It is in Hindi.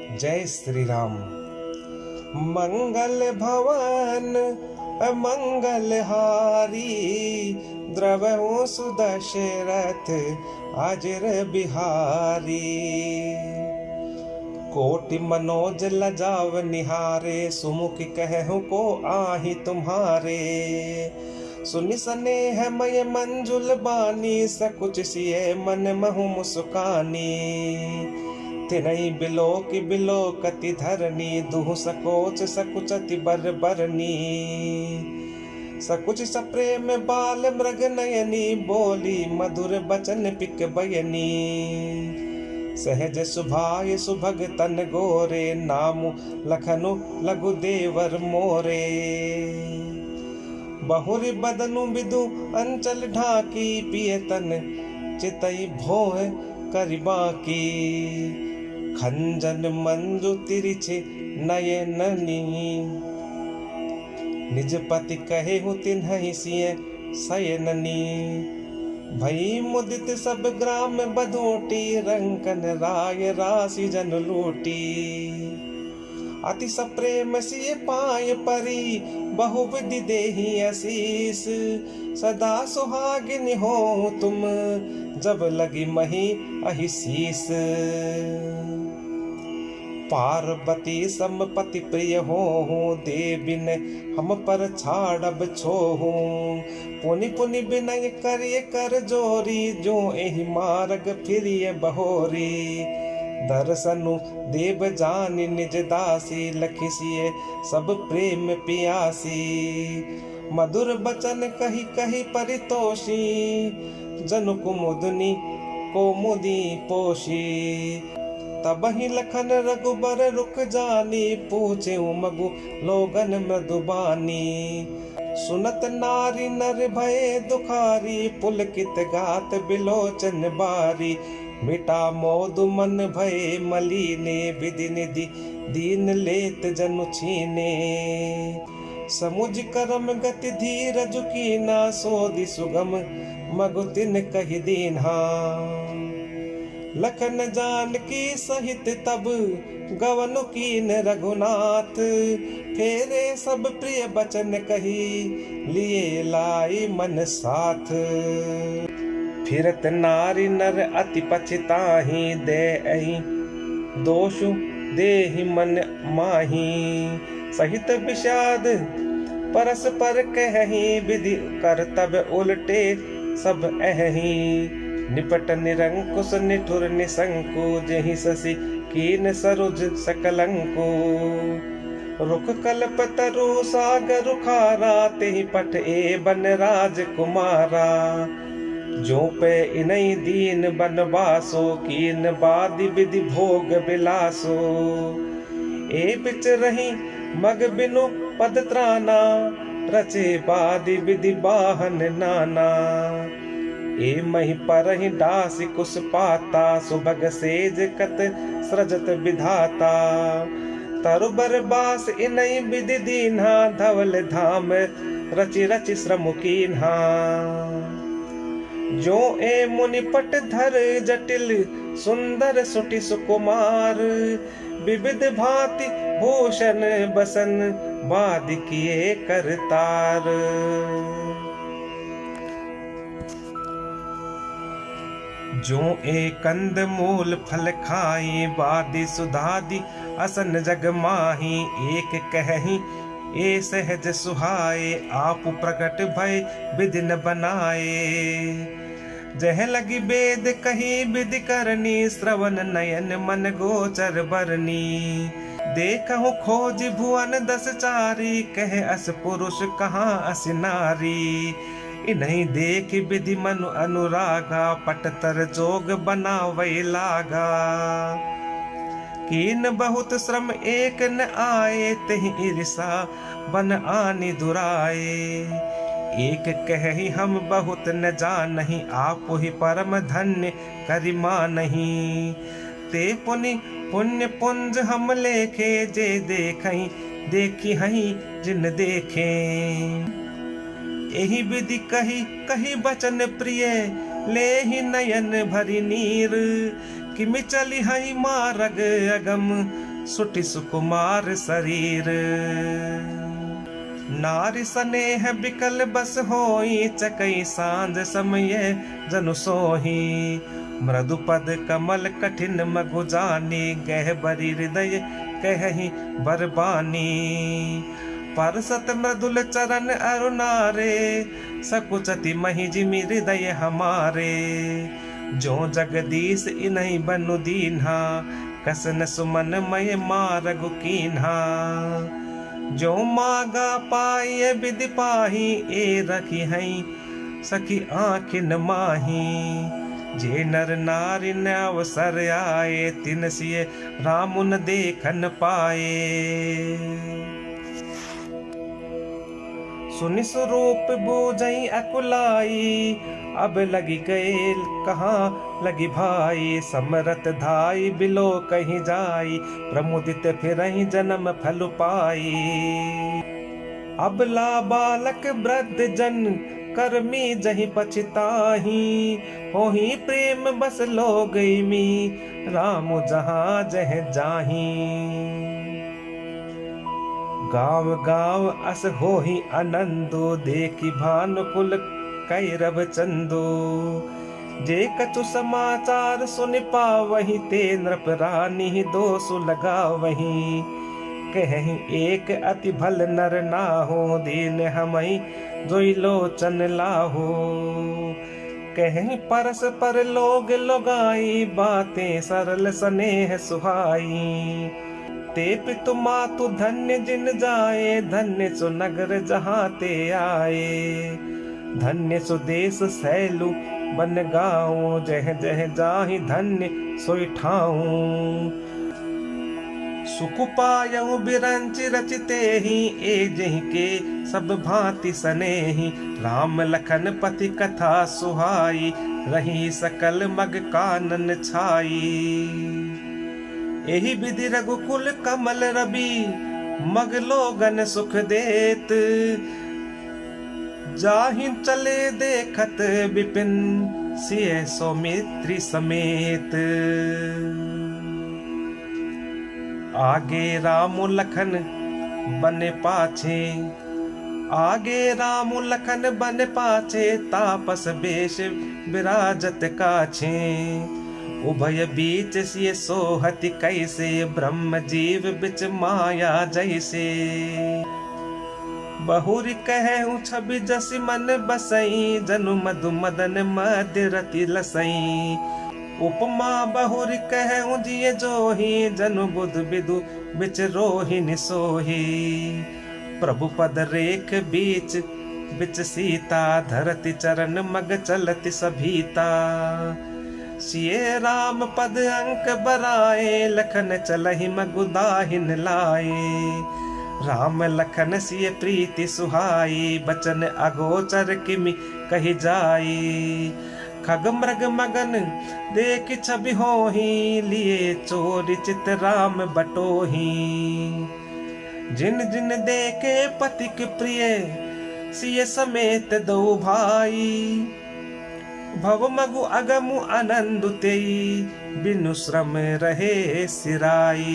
जय श्री राम। मंगल भवन मंगल हारी, द्रवहु सुदशरथ अजर बिहारी। कोटि मनोज लजाव निहारे, सुमुख कहु को आहि तुम्हारे। सुनि सनेह मय मंजुल बानी, सकुच सिय मन महु मुस्कानी। तिनहि बिलोकि बिलोकति धरनी, दुहु सकोच सकुचति बर बरनी। सकुच सप्रेम बाल मृग नयनी, बोली मधुर बचन पिक बयनी। सहज सुभाय सुभग तन गोरे, नामु लखनु लघु देवर मोरे। बहुरि बदनु बिदु अंचल ढाकी, पिय तन चितई भोह करिबाकी। खंजन मंजु तिरिछे नयननी, निज पति कहे हूँ तिन्हि सिय सयननी। भई मुदित सब ग्राम बधोटी, रंकन राय राशि जन लूटी। अति सप्रेम सिय पाय परी, बहुविधि देहि आशीष। सदा सुहागिन हो तुम, जब लगी मही अहिशीस। पार्वती समपति प्रिय हो, देविन हम पर छाड़ब छोहू। पुनि पुनि विनय करिय कर जोरी, जो एहि मार्ग फिरिय बहोरी। दर्शनु देव जानि निज दासी, लखिसिय सब प्रेम पियासी। मधुर बचन कही कही परितोषी, जनु कुमुदनी कोमुदी पोषी। तबहि लखन रघुबर रुक जानी, पूछे मगु लोगन मृदुबानी। सुनत नारी नर भय दुखारी, पुलकित गात बिलोचन बारी। मिटा मोदु मन भय मलीने, विधि निधि दीन लेत जनु छीने। समुझ करम गति धीरज कीना, सोधि सुगम मगु तिन कहि दीन्हा। लखन जानकी सहित तब गवनु कीन रघुनाथ। फेरे सब प्रिय बचन कही, लिए लाई मन साथ। फिरत नारी नर अति पछताही, दे अहि दोषु देहि मन माही। सहित विषाद परस्पर कहि, विधि करतब उलटे सब अहि। निपट निरंकुश निठुर निशंकु, जहि शशि कीन सरुज सकलंकु। रुख कल्प तरु सागर रुखारा, तेहि पट ए बन राजकुमारा। जो पे इनई दीन बनवासो, कीन बादि विधि भोग बिलासो। ए बिच रही मग बिनु पद त्राना, रचे बादि विधि बाहन नाना। ए मही परहि दासी कुश पाता, सुभग सेज कत सृजत विधाता। तरुबर बास इनई विधि दीन्हा, धवल धाम रचि रचि श्रम कीन्हा। जो ए मुनि पट धर जटिल, सुंदर सुटि सुकुमार। विविध भांति भूषण बसन, बादि किए करतार। जो ए कंद मूल फल खाई, बादि सुधादि असन जग माही। एक कहि ए सहज सुहाए, आप प्रकट भय विधि न बनाए। जह लगी वेद कही विधि करनी, श्रवण नयन मन गोचर बरनी। देखहु खोज भुवन दस चारी, कह अस पुरुष कहाँ अस नारी। इन्हीं देख विधि मनु अनुरागा, पटतर जोग बनावै लागा। कीन बहुत श्रम एक न आए, तेहि ईर्षा बन आनि दुराए। एक कहि हम बहुत न जानहि, आप ही परम धन्य करि मानहि। ते पुनि पुण्य पुंज हम लेखे, जे देखहि देखी हहि जिन देखे। एहि विधि कही कही बचन प्रिय, ले ही नयन भरी नीर। किमि चली हई मार्ग अगम, सुटि सुकुमार शरीर। नारी स्नेह बिकल बस होई, चकई सांझ समय जनु सोही। मृदु पद कमल कठिन मगु जानी, गहबरी हृदय कहि बरबानी। परसत मृदुल चरण अरुणारे, सकुचति महि जिमि हृदय हमारे। जो जगदीश इन्हीं बनु दीन्हा, कसन सुमन मय मारगु कीन्हा। जो मागा पाए विधि पाही, ए रखी हई सखी आँखिन माही। जे नर नारी न अवसर आए, तिन सिय रामुन देखन पाए। सुनि स्वरूप बूझई अकुलाई, अब लगी कैल कहाँ लगी भाई। समरथ धाई बिलो कहीं जाई, प्रमुदित फिरहि जन्म फल पाई। अब ला बालक वृद्ध जन, कर्मी जहि पछताही। होही प्रेम बस लो गई मी, राम जहाँ जह जाही। गाँव गाँव अस होही आनंदो, देखी भानुकुल कैरव चंदो। जे कछु समाचार सुन पावहि, ते नृप रानी दोषु लगावहि। कहीं एक अति भल नर नाहो, दीन हमई जोई लोचन लाहो। कहीं परस पर लोग लोगाई, बातें सरल स्नेह सुहाई। ते पितु मातु धन्य जिन जाए, धन्य सो नगर जहाँ ते आए। धन्य सो देश सैलु बन गाँव, जह जह जाहि धन्य सोई ठाऊं। सुख पायऊ बिरंच रचते ही, ए जहि के सब भांति सनेही। राम लखन पति कथा सुहाई, रही सकल मग कानन छाई। एहि विधि रघुकुल कमल रवि, मग लोगन सुख देत। जाहि चले देखत विपिन, सिय सौमित्री समेत। आगे राम लखन बने पाछे, आगे राम लखन बन पाछे। तापस बेश विराजत काछे, उभय बीच सिय सोहति कैसे। ब्रह्म जीव बिच माया जैसे। बहुरी कहूँ छवि जसि मन बसई, जनु मधु मदन मध्य रति लसई। उपमा बहुरी कहूँ जिय जोही, जनु बुध विदु बिच रोहिणी सोही। प्रभु पद रेख बीच बिच सीता, धरती चरण मग चलति सभीता। सिय राम पद अंक बराए, लखन चलहि मगु दाहिन लाए। राम लखन सिय प्रीति सुहाई, बचन अगोचर किमि कहि जाई। खग मृग मगन देख छवि होही, लिए चोरी चित राम बटोही। जिन जिन देखे पथिक प्रिय, सिय समेत दो भाई। भव मगु अगमु आनंद तेई, बिनु श्रम रहे सिराई।